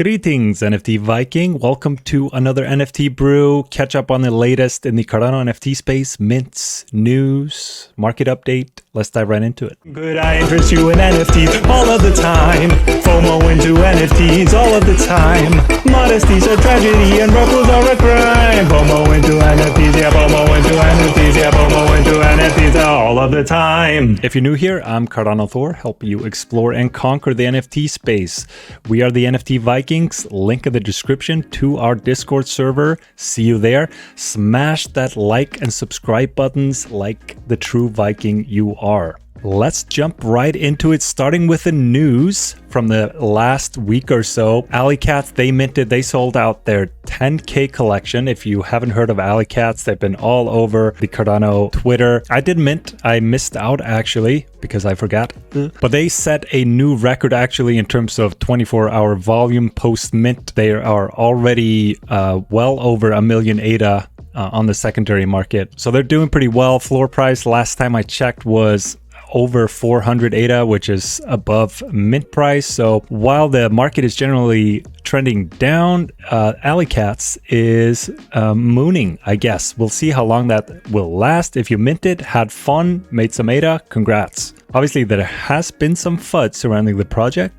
Greetings, NFT Viking. Welcome to another NFT Brew. Catch up on the latest in the Cardano NFT space, mints, news, market update. Let's dive right into it. Good, I interest you in NFTs all of the time. FOMO into NFTs all of the time. Modesty's a tragedy and ruffles are a crime. FOMO into NFTs, yeah, FOMO into NFTs, yeah, FOMO into NFTs all of the time. If you're new here, I'm CardanoThor, help you explore and conquer the NFT space. We are the NFT Vikings. Link in the description to our Discord server. See you there. Smash that like and subscribe buttons like the true Viking you are. Let's jump right into it, starting with the news from the last week or so. Katz, they sold out their 10K collection. If you haven't heard of Katz, they've been all over the Cardano Twitter. I did mint. I missed out actually because I forgot. But they set a new record actually in terms of 24-hour volume post mint. They are already well over 1 million ADA on the secondary market. So they're doing pretty well. Floor price last time I checked was over 400 ADA, which is above mint price. So while the market is generally trending down, Katz is mooning, I guess. We'll see how long that will last. If you minted, had fun, made some ADA, congrats. Obviously, there has been some FUD surrounding the project.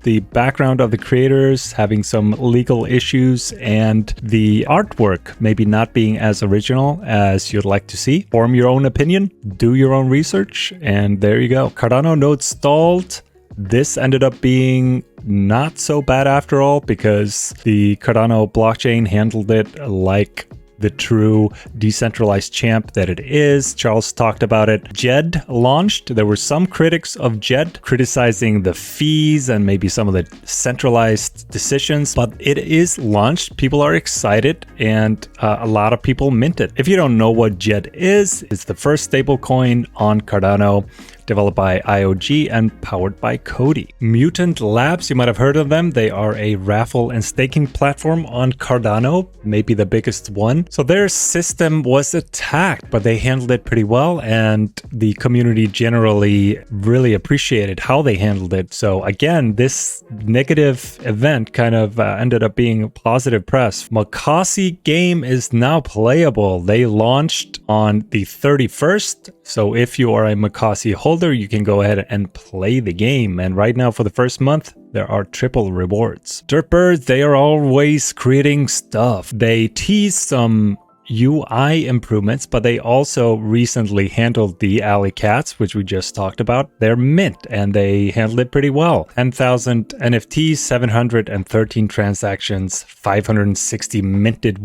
The background of the creators having some legal issues and the artwork maybe not being as original as you'd like to see. Form your own opinion, do your own research, and there you go. Cardano node stalled. This ended up being not so bad after all because the Cardano blockchain handled it like the true decentralized champ that it is. Charles talked about it. DJED launched. There were some critics of DJED criticizing the fees and maybe some of the centralized decisions, but it is launched. People are excited and a lot of people mint it. If you don't know what DJED is, it's the first stablecoin on Cardano, developed by IOG and powered by Cody. Mutant Labs, you might have heard of them. They are a raffle and staking platform on Cardano, maybe the biggest one. So their system was attacked, but they handled it pretty well, and the community generally really appreciated how they handled it. So again, this negative event kind of ended up being positive press. Makasi game is now playable. They launched on the 31st. So if you are a Makasi holder, you can go ahead and play the game. And right now for the first month, there are triple rewards. Dirtbirds, they are always creating stuff. They tease some UI improvements, but they also recently handled the Katz, which we just talked about. They're mint and they handled it pretty well. 10,000 NFTs, 713 transactions, 560 minted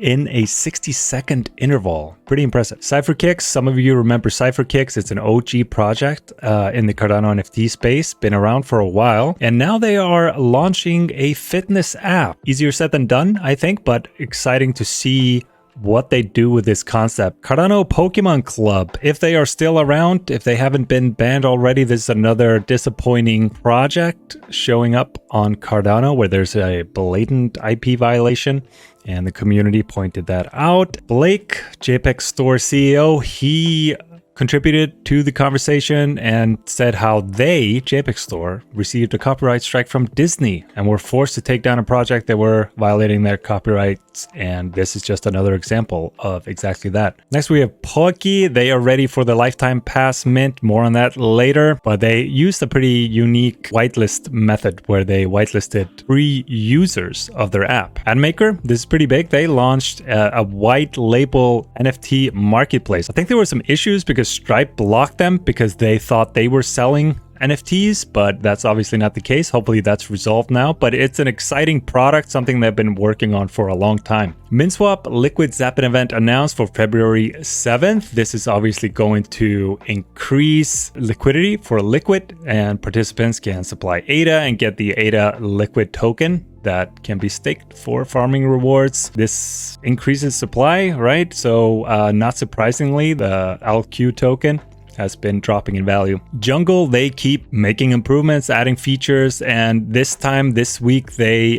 in a 60-second interval. Pretty impressive. CypherKicks, some of you remember CypherKicks. It's an OG project in the Cardano NFT space, been around for a while, and now they are launching a fitness app. Easier said than done, I think, but exciting to see what they do with this concept. Cardano Pokemon Club, if they are still around, if they haven't been banned already, this is another disappointing project showing up on Cardano where there's a blatant IP violation, and the community pointed that out. Blake, JPEG Store CEO, he contributed to the conversation and said how they, JPEG Store, received a copyright strike from Disney and were forced to take down a project that were violating their copyrights. And this is just another example of exactly that. Next, we have Porky. They are ready for the lifetime pass mint. More on that later, but they used a pretty unique whitelist method where they whitelisted free users of their app. AdMaker, this is pretty big. They launched a white label NFT marketplace. I think there were some issues because Stripe blocked them because they thought they were selling NFTs, but that's obviously not the case. Hopefully that's resolved now, but it's an exciting product, something they've been working on for a long time. MinSwap Liquid Zappin event announced for February 7th. This is obviously going to increase liquidity for Liquid, and participants can supply ADA and get the ADA Liquid token that can be staked for farming rewards. This increases supply, right? So not surprisingly, the LQ token has been dropping in value. Jungle, they keep making improvements, adding features, and this week they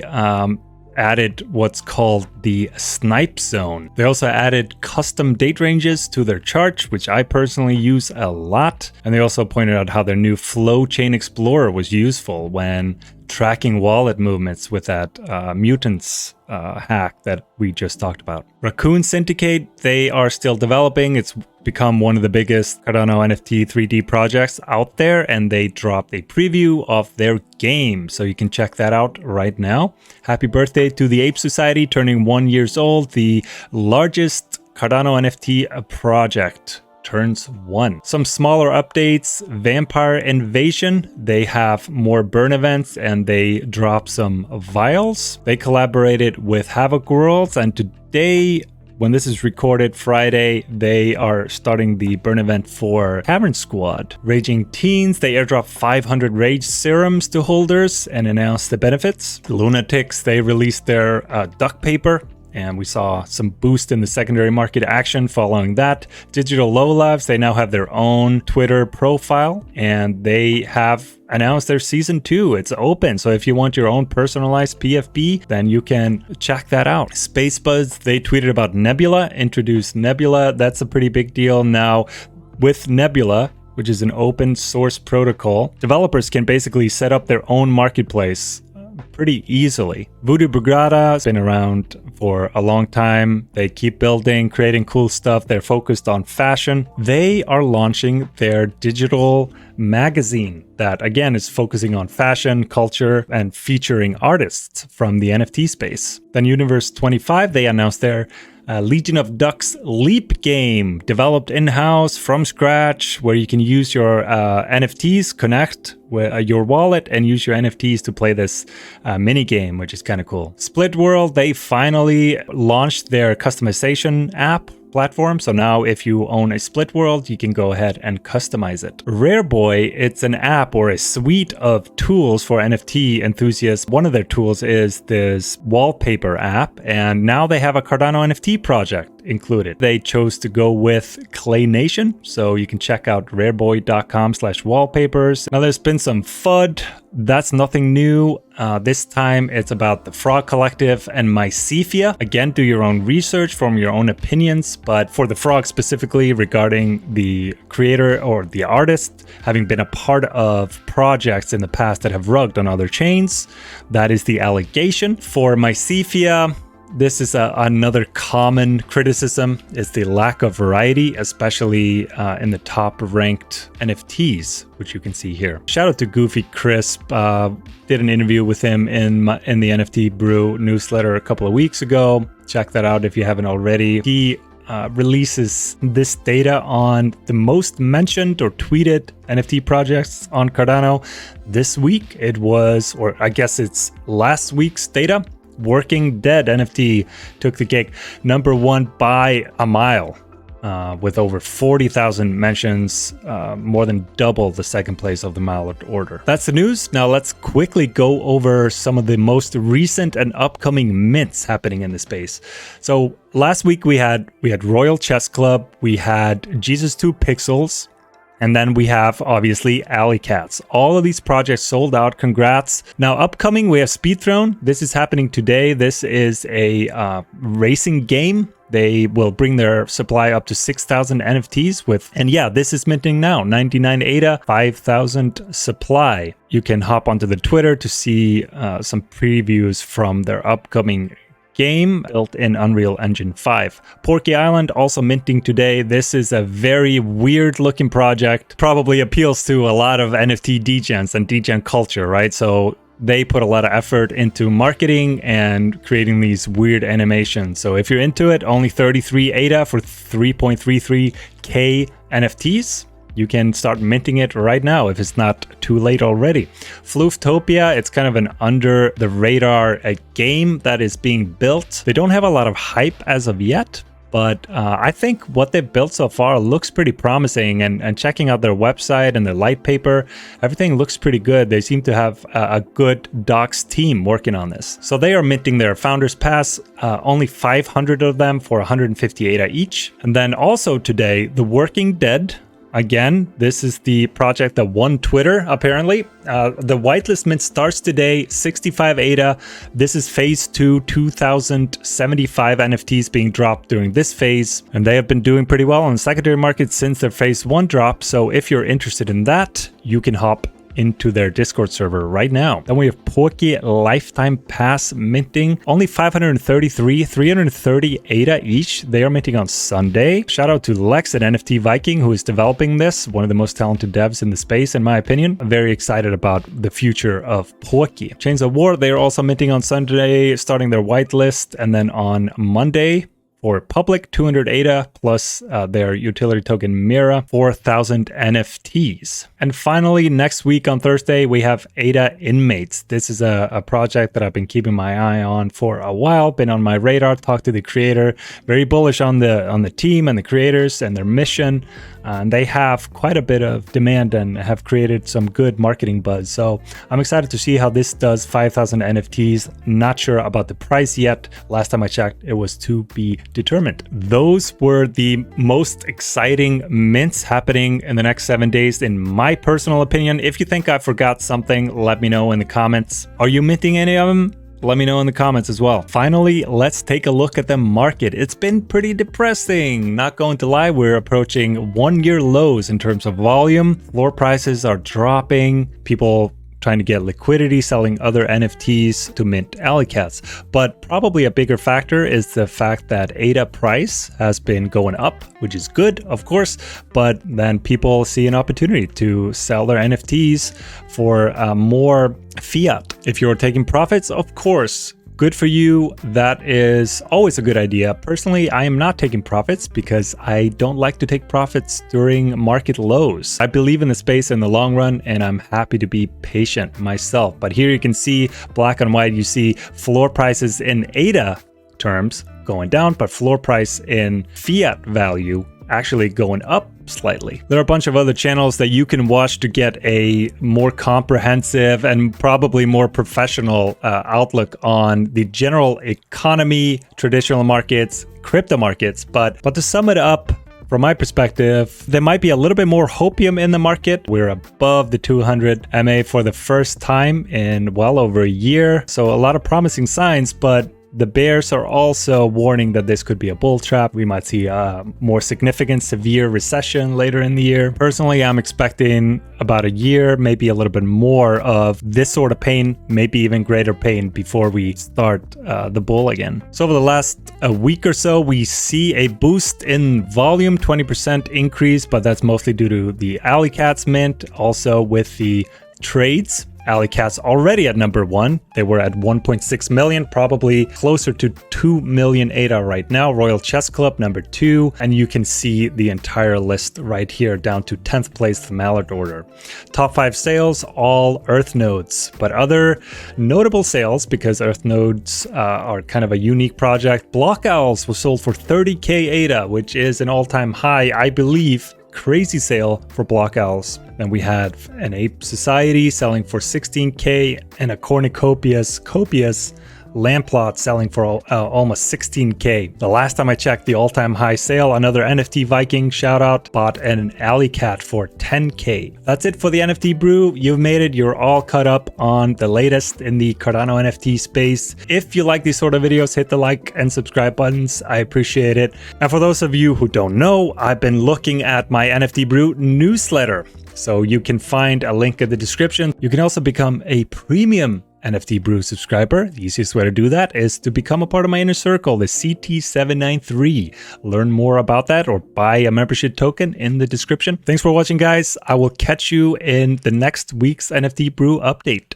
added what's called the snipe zone. They also added custom date ranges to their chart, which I personally use a lot. And they also pointed out how their new Flow Chain Explorer was useful when tracking wallet movements with that mutants hack that we just talked about. Raccoon Syndicate, they are still developing. It's become one of the biggest Cardano NFT 3D projects out there, and they dropped a preview of their game, so you can check that out right now. Happy birthday to the Ape Society, turning 1 year old. The largest Cardano NFT project turns 1. Some smaller updates. Vampire Invasion, they have more burn events and they drop some vials. They collaborated with Havoc Worlds, and today, when this is recorded Friday, they are starting the burn event for Cavern Squad. Raging Teens, they airdrop 500 Rage Serums to holders and announced the benefits. Lunatics, they released their duck paper, and we saw some boost in the secondary market action following that. Digital Low Lives, they now have their own Twitter profile, and they have announced their season 2. It's open, so if you want your own personalized PFP, then you can check that out. Spacebuds, they tweeted about Nebula, introduced Nebula. That's a pretty big deal now. With Nebula, which is an open source protocol, developers can basically set up their own marketplace pretty easily. Voodoo Brigada has been around for a long time. They keep building, creating cool stuff. They're focused on fashion. They are launching their digital magazine that, again, is focusing on fashion, culture, and featuring artists from the NFT space. Then Universe 25, they announced their Legion of Ducks Leap game, developed in-house from scratch, where you can use your NFTs, connect with your wallet, and use your NFTs to play this mini game, which is kind of cool. Split World, they finally launched their customization app platform. So now if you own a Split World, you can go ahead and customize it. Rare Boy, it's an app or a suite of tools for NFT enthusiasts. One of their tools is this wallpaper app, and now they have a Cardano NFT project included. They chose to go with Clay Nation, so you can check out rareboy.com/wallpapers. Now there's been some FUD. That's nothing new. This time it's about the Frog Collective and Mycephia. Again, do your own research, form your own opinions, but for the Frog specifically regarding the creator or the artist having been a part of projects in the past that have rugged on other chains, that is the allegation. For Mycephia, this is another common criticism, is the lack of variety, especially in the top ranked NFTs, which you can see here. Shout out to Goofy Crisp. Did an interview with him in the NFT Brew newsletter a couple of weeks ago. Check that out if you haven't already. He releases this data on the most mentioned or tweeted NFT projects on Cardano. This week it was, or I guess it's last week's data. Working Dead NFT took the cake, number 1 by a mile, with over 40,000 mentions, more than double the second place of the mile order. That's the news. Now let's quickly go over some of the most recent and upcoming mints happening in the space. So last week we had Royal Chess Club, we had Jesus 2 Pixels, and then we have, obviously, Alley Cats. All of these projects sold out. Congrats. Now, upcoming, we have Speedthrone. This is happening today. This is a racing game. They will bring their supply up to 6,000 NFTs with, and yeah, this is minting now. 99 ADA, 5,000 supply. You can hop onto the Twitter to see some previews from their upcoming game built in Unreal Engine 5. Porky Island also minting today. This is a very weird looking project. Probably appeals to a lot of NFT degens and degen culture, right? So they put a lot of effort into marketing and creating these weird animations. So if you're into it, only 33 ADA for 3.33k NFTs. You can start minting it right now if it's not too late already. Flooftopia, it's kind of an under the radar game that is being built. They don't have a lot of hype as of yet, but I think what they've built so far looks pretty promising, and checking out their website and their light paper, everything looks pretty good. They seem to have a good docs team working on this. So they are minting their Founders Pass, only 500 of them for 150 ADA each. And then also today, The Working Dead Again, this is the project that won Twitter, apparently. The whitelist mint starts today, 65 ADA. This is phase 2, 2,075 NFTs being dropped during this phase. And they have been doing pretty well on the secondary market since their phase 1 drop. So if you're interested in that, you can hop into their Discord server right now. Then we have Porky Lifetime Pass minting. Only 533, 330 ADA each. They are minting on Sunday. Shout out to Lex at NFT Viking, who is developing this. One of the most talented devs in the space, in my opinion. I'm very excited about the future of Porky. Chains of War, they are also minting on Sunday, starting their whitelist. And then on Monday, for public, 200 ADA plus their utility token Mira, 4,000 NFTs. And finally, next week on Thursday, we have ADA Inmates. This is a project that I've been keeping my eye on for a while, been on my radar, talked to the creator, very bullish on the team and the creators and their mission. And they have quite a bit of demand and have created some good marketing buzz. So I'm excited to see how this does. 5,000 NFTs. Not sure about the price yet. Last time I checked, it was to be determined. Those were the most exciting mints happening in the next 7 days, in my personal opinion. If you think I forgot something, let me know in the comments. Are you minting any of them? Let me know in the comments as well. Finally, let's take a look at the market. It's been pretty depressing. Not going to lie, we're approaching 1-year lows in terms of volume. Floor prices are dropping. People trying to get liquidity, selling other NFTs to mint alley cats. But probably a bigger factor is the fact that ADA price has been going up, which is good, of course, but then people see an opportunity to sell their NFTs for more fiat. If you're taking profits, of course, good for you. That is always a good idea. Personally, I am not taking profits because I don't like to take profits during market lows. I believe in the space in the long run, and I'm happy to be patient myself. But here you can see black and white, you see floor prices in ADA terms going down, but floor price in fiat value actually going up slightly. There are a bunch of other channels that you can watch to get a more comprehensive and probably more professional outlook on the general economy, traditional markets, crypto markets. But to sum it up, from my perspective, there might be a little bit more hopium in the market. We're above the 200 MA for the first time in well over a year. So a lot of promising signs, but the bears are also warning that this could be a bull trap. We might see a more significant, severe recession later in the year. Personally, I'm expecting about a year, maybe a little bit more of this sort of pain, maybe even greater pain before we start the bull again. So over the last week or so, we see a boost in volume, 20% increase, but that's mostly due to the alley cats mint. Also with the trades, alley cats already at number 1. They were at 1.6 million, probably closer to 2 million ADA right now. Royal Chess Club number 2, and you can see the entire list right here down to 10th place, the Mallard Order. Top 5 sales, all Earth nodes, but other notable sales, because Earth nodes are kind of a unique project. Block Owls was sold for 30k ADA, which is an all-time high, I believe. Crazy sale for Block Owls. Then we had an Ape Society selling for 16k and a Cornucopias land plot selling for almost 16k. The last time I checked the all-time high sale, another NFT Viking shout out bought an alley cat for 10k. That's it for the NFT Brew. You've made it. You're all caught up on the latest in the Cardano NFT space. If you like these sort of videos, hit the like and subscribe buttons. I appreciate it. And for those of you who don't know, I've been looking at my NFT Brew newsletter. So you can find a link in the description. You can also become a premium NFT Brew subscriber. The easiest way to do that is to become a part of my inner circle, the CT793. Learn more about that or buy a membership token in the description. Thanks for watching, guys. I will catch you in the next week's NFT Brew update.